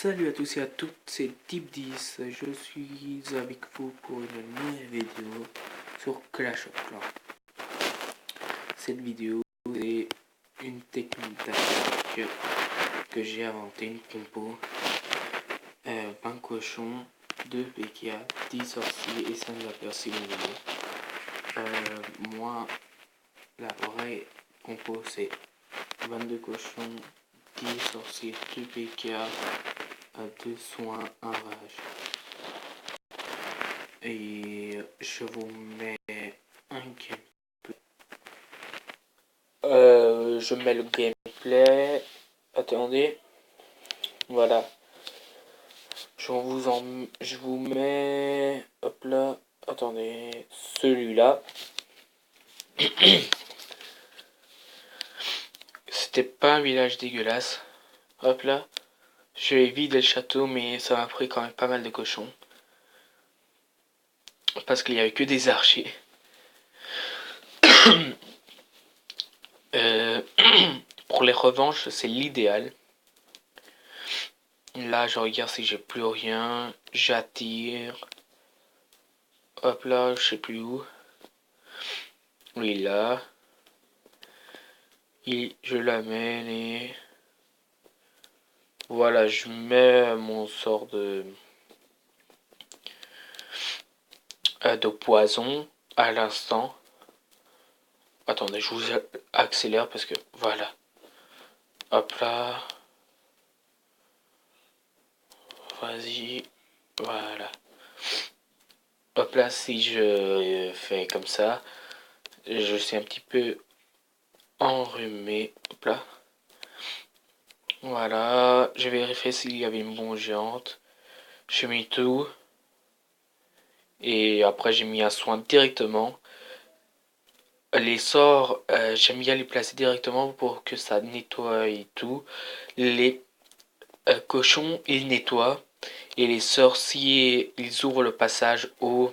Salut à tous et à toutes, c'est Deep10. Je suis avec vous pour une nouvelle vidéo sur Clash of Clans. Cette vidéo est une technique d'attaque que j'ai inventé, une compo 20 cochons, 2 PK, 10 sorciers et 5 zappers si vous voulez. Moi, la vraie compo c'est 22 cochons, 10 sorciers, 2 PK, 2 soins, 1 rage. Et je vous mets un gameplay. Je mets le gameplay. Attendez. Voilà. Je vous mets. Hop là. Attendez. Celui-là. C'était pas un village dégueulasse. Hop là. Je vais vider le château, mais ça m'a pris quand même pas mal de cochons. Parce qu'il y avait que des archers. Pour les revanches, c'est l'idéal. Là, je regarde si j'ai plus rien. J'attire. Hop là, je sais plus où. Oui, là. Et je l'amène et... Voilà, je mets mon sort de poison à l'instant. Attendez, je vous accélère parce que... Voilà. Hop là. Vas-y. Voilà. Hop là, si je fais comme ça, je suis un petit peu enrhumé. Hop là. Voilà. J'ai vérifié s'il y avait une bombe géante. J'ai mis tout. Et après, j'ai mis un soin directement. Les sorts, j'aime bien les placer directement pour que ça nettoie et tout. Les cochons, ils nettoient. Et les sorciers, ils ouvrent le passage au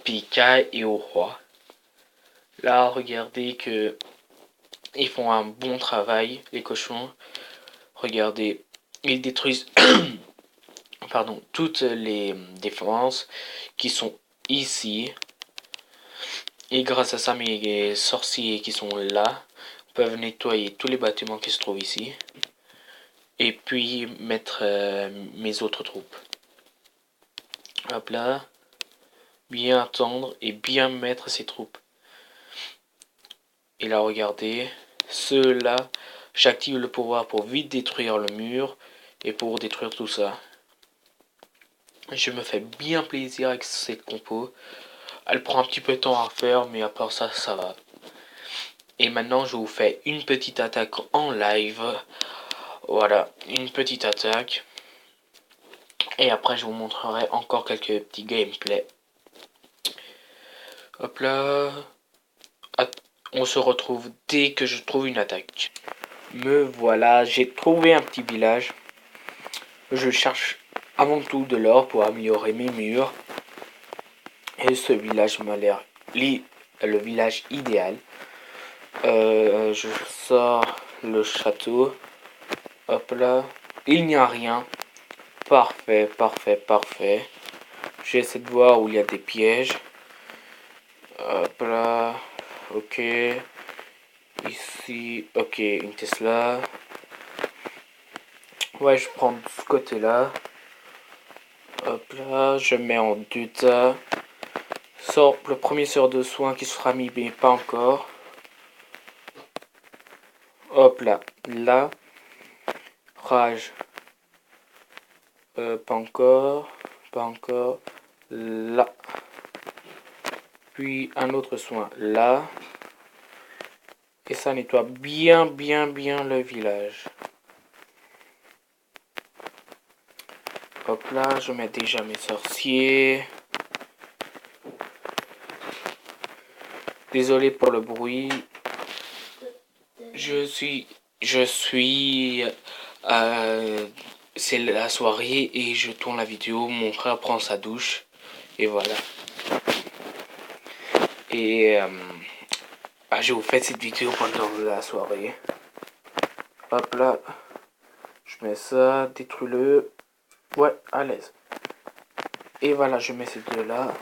Pika et au roi. Là, regardez que ils font un bon travail, les cochons. Regardez, ils détruisent pardon, toutes les défenses qui sont ici. Et grâce à ça, mes sorciers qui sont là peuvent nettoyer tous les bâtiments qui se trouvent ici. Et puis mettre mes autres troupes. Hop là. Bien attendre et bien mettre ces troupes. Et là, regardez. Ceux-là, j'active le pouvoir pour vite détruire le mur. Et pour détruire tout ça. Je me fais bien plaisir avec cette compo. Elle prend un petit peu de temps à faire, mais à part ça, ça va. Et maintenant, je vous fais une petite attaque en live. Voilà, une petite attaque. Et après, je vous montrerai encore quelques petits gameplays. Hop là. On se retrouve dès que je trouve une attaque. Me voilà, j'ai trouvé un petit village. Je cherche avant tout de l'or pour améliorer mes murs. Et ce village m'a l'air le village idéal. Je sors le château. Hop là. Il n'y a rien. Parfait, parfait, parfait. J'essaie de voir où il y a des pièges. Hop là. Ok. Ici. Ok, une Tesla. Ouais, je prends de ce côté-là. Hop là, je mets en 2 tas. Sort le premier sort de soin qui sera mis, mais pas encore. Hop là, là. Rage. Pas encore. Pas encore. Là. Puis un autre soin là. Et ça nettoie bien, bien, bien le village. Hop là, je mets déjà mes sorciers. Désolé pour le bruit. C'est la soirée et je tourne la vidéo. Mon frère prend sa douche. Et voilà. Et je vous fais cette vidéo pendant la soirée. Hop là. Je mets ça, détruis-le. Ouais, à l'aise. Et voilà, je mets ces deux là.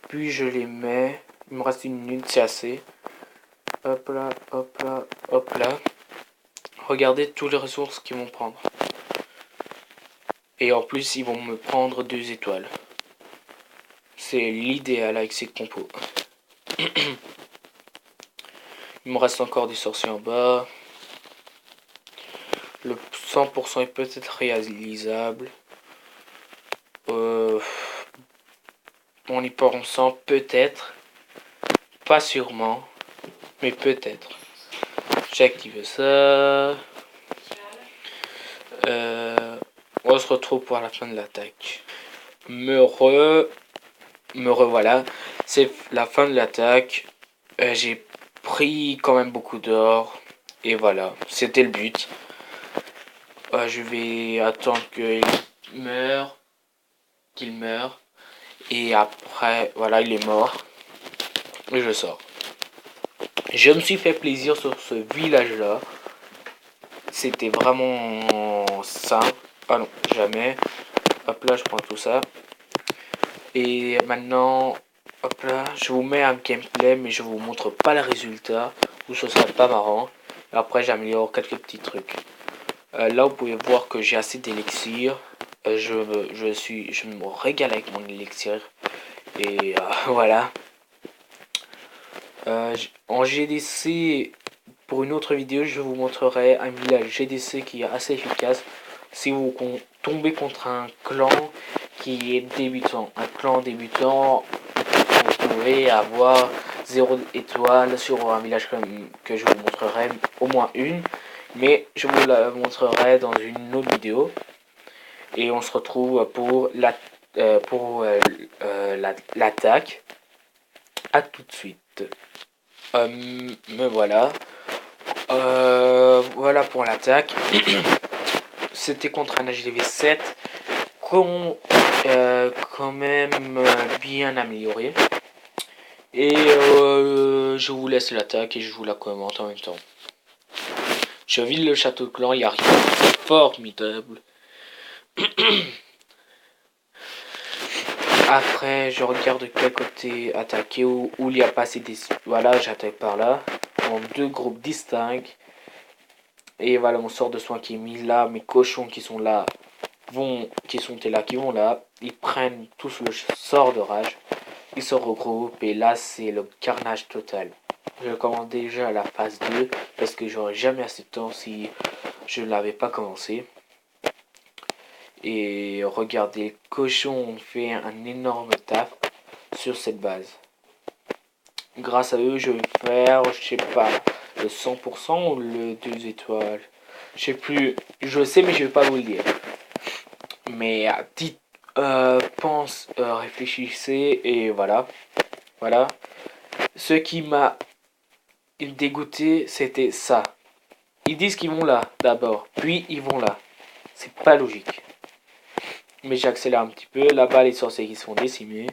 Puis je les mets. Il me reste une minute, c'est assez. Hop là, hop là, hop là. Regardez toutes les ressources qu'ils vont prendre. Et en plus, ils vont me prendre 2 étoiles. C'est l'idéal avec ces compos. Il me reste encore des sorciers en bas. Le 100% est peut-être réalisable. On y pensant peut-être. Pas sûrement. Mais peut-être. J'active ça. On se retrouve pour la fin de l'attaque. Me revoilà. C'est la fin de l'attaque. J'ai pris quand même beaucoup d'or. Et voilà, c'était le but. Je vais attendre qu'il meure. Et après, voilà, il est mort. Et je sors. Je me suis fait plaisir sur ce village-là. C'était vraiment simple. Ah non, jamais. Hop là, je prends tout ça. Et maintenant, hop là, je vous mets un gameplay, mais je vous montre pas le résultat, ou ce serait pas marrant. Et après, j'améliore quelques petits trucs. Là, vous pouvez voir que j'ai assez d'élixir. Je me régale avec mon élixir. Et voilà. En GDC, pour une autre vidéo, je vous montrerai un village GDC qui est assez efficace. Si vous tombez contre un clan qui est débutant, vous pouvez avoir 0 étoile sur un village que je vous montrerai, au moins une, mais je vous la montrerai dans une autre vidéo. Et on se retrouve pour l'attaque. À tout de suite. Me voilà. Voilà pour l'attaque. C'était contre un HDV 7 quand même bien amélioré. Et je vous laisse l'attaque et je vous la commente en même temps. Je vide le château de clan, il n'y a rien de formidable. Après, je regarde de quel côté attaquer, où il n'y a pas assez des... Voilà, j'attaque par là. En 2 groupes distincts. Et voilà mon sort de soin qui est mis là. Mes cochons qui sont là, qui vont là. Ils prennent tous le sort de rage. Ils se regroupent et là c'est le carnage total. Je commence déjà la phase 2 parce que j'aurais jamais assez de temps si je ne l'avais pas commencé. Et regardez, les cochons ont fait un énorme taf sur cette base. Grâce à eux, je vais faire, je sais pas, le 100% ou le 2 étoiles. Je sais plus, je sais mais je vais pas vous le dire. Mais dites, réfléchissez et voilà. Voilà. Ce qui m'a dégoûté, c'était ça. Ils disent qu'ils vont là d'abord, puis ils vont là. C'est pas logique. Mais j'accélère un petit peu. Là-bas, les sorciers qui sont décimés.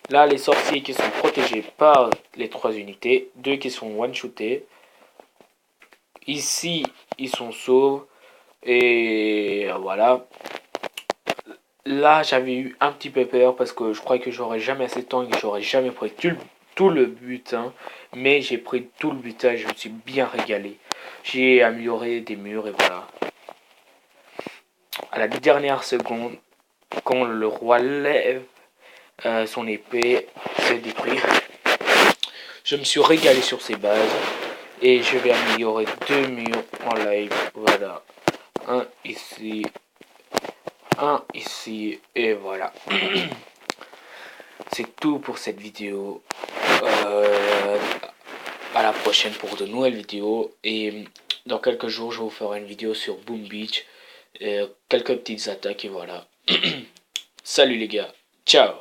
Là, les sorciers qui sont protégés par les 3 unités. 2 qui sont one-shootés. Ici, ils sont sauves. Et voilà. Là, j'avais eu un petit peu peur parce que je croyais que j'aurais jamais assez de temps et que j'aurais jamais pris tout le butin. Mais j'ai pris tout le butin et je me suis bien régalé. J'ai amélioré des murs et voilà. À la dernière seconde, quand le roi lève son épée, se détruit. Je me suis régalé sur ces bases. Et je vais améliorer 2 murs en live. Voilà. Un ici. Un ici. Et voilà. C'est tout pour cette vidéo. À la prochaine pour de nouvelles vidéos. Et dans quelques jours, je vous ferai une vidéo sur Boom Beach. Et quelques petites attaques et voilà. Salut les gars. Ciao.